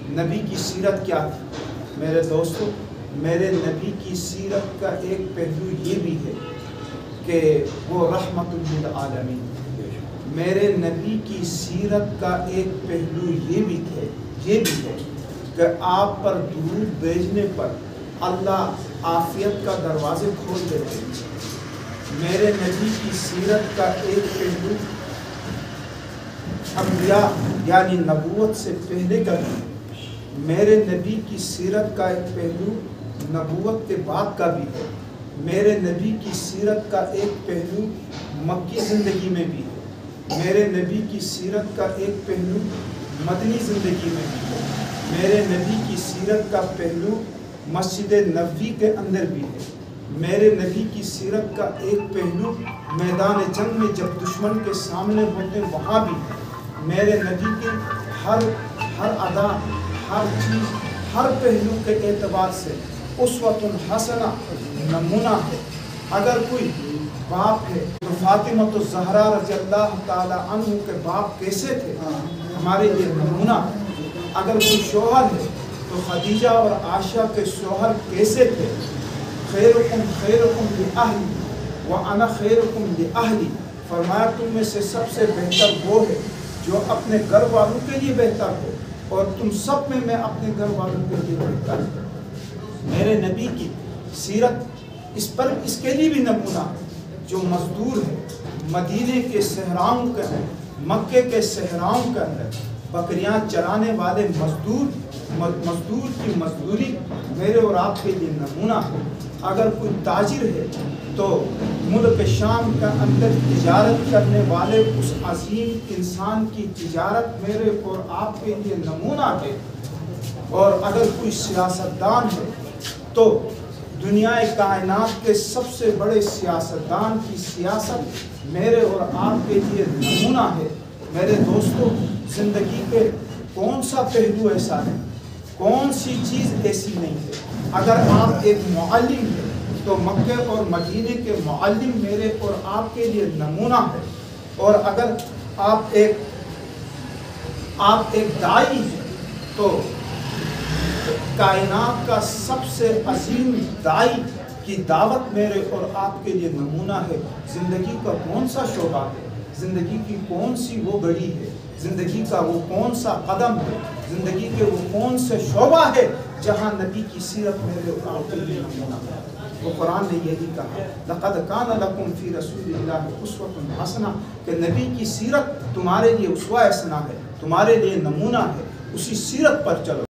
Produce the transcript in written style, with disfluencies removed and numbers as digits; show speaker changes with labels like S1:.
S1: نبی کی سیرت کیا تھی؟ میرے دوستو، میرے نبی کی سیرت کا ایک پہلو یہ بھی ہے کہ وہ رحمت للعالمین۔ میرے نبی کی سیرت کا ایک پہلو یہ بھی ہے کہ آپ پر درود بھیجنے پر اللہ عافیت کا دروازے کھول دیتے ہیں۔ میرے نبی کی سیرت کا ایک پہلو انبیاء یعنی نبوت سے پہلے کا بھی ہے۔ میرے نبی کی سیرت کا ایک پہلو نبوت کے بعد کا بھی ہے۔ میرے نبی کی سیرت کا ایک پہلو مکی زندگی میں بھی ہے۔ میرے نبی کی سیرت کا ایک پہلو مدنی زندگی میں بھی ہے۔ میرے نبی کی سیرت کا پہلو مسجد نبوی کے اندر بھی ہے۔ میرے نبی کی سیرت کا ایک پہلو میدان جنگ میں جب دشمن کے سامنے ہوتے وہاں بھی ہے۔ میرے نبی کے ہر ادا، ہر چیز، ہر پہلو کے اعتبار سے اسوۃ حسنہ نمونہ ہے۔ اگر کوئی باپ ہے تو فاطمہ الزہرا رضی اللہ تعالی عنہ کے باپ کیسے تھے ہمارے لیے نمونہ ہے۔ اگر کوئی شوہر ہے تو خدیجہ اور عائشہ کے شوہر کیسے تھے؟ خیرکم خیرکم لأہلی وانا خیرکم لأہلی، فرمایا تم میں سے سب سے بہتر وہ ہے جو اپنے گھر والوں کے لیے بہتر ہو، اور تم سب میں اپنے گھر والوں کے لیے بہتر ہوں۔ میرے نبی کی سیرت اس کے لیے بھی نمونہ ہے جو مزدور ہے، مدینے کے صحراؤں کے ہیں، مکے کے صحراؤں کے اندر بکریاں چرانے والے مزدور کی مزدوری میرے اور آپ کے لیے نمونہ ہے۔ اگر کوئی تاجر ہے تو ملک شام کا اندر تجارت کرنے والے اس عظیم انسان کی تجارت میرے اور آپ کے لیے نمونہ ہے۔ اور اگر کوئی سیاستدان ہے تو دنیا کائنات کے سب سے بڑے سیاستدان کی سیاست میرے اور آپ کے لیے نمونہ ہے۔ میرے دوستو، زندگی کے کون سا پہلو ایسا ہے، کون سی چیز ایسی نہیں ہے؟ اگر آپ ایک معلم ہیں تو مکے اور مدینے کے معلم میرے اور آپ کے لیے نمونہ ہے۔ اور اگر آپ ایک داعی ہیں تو کائنات کا سب سے عظیم داعی کی دعوت میرے اور آپ کے لیے نمونہ ہے۔ زندگی کا کون سا شعبہ ہے، زندگی کی کون سی وہ گھڑی ہے، زندگی کا وہ کون سا قدم ہے، زندگی کے وہ کون سے شعبہ ہے جہاں نبی کی سیرت میرے اور آپ کے لیے نمونہ ہے؟ تو قرآن نے یہی کہا، لَقَدْ كَانَ لَكُمْ فِي رَسُولِ اللَّهِ أُسْوَةٌ حَسَنَةٌ، کہ نبی کی سیرت تمہارے لیے اسوہ حسنہ ہے، تمہارے لیے نمونہ ہے، اسی سیرت پر چلو۔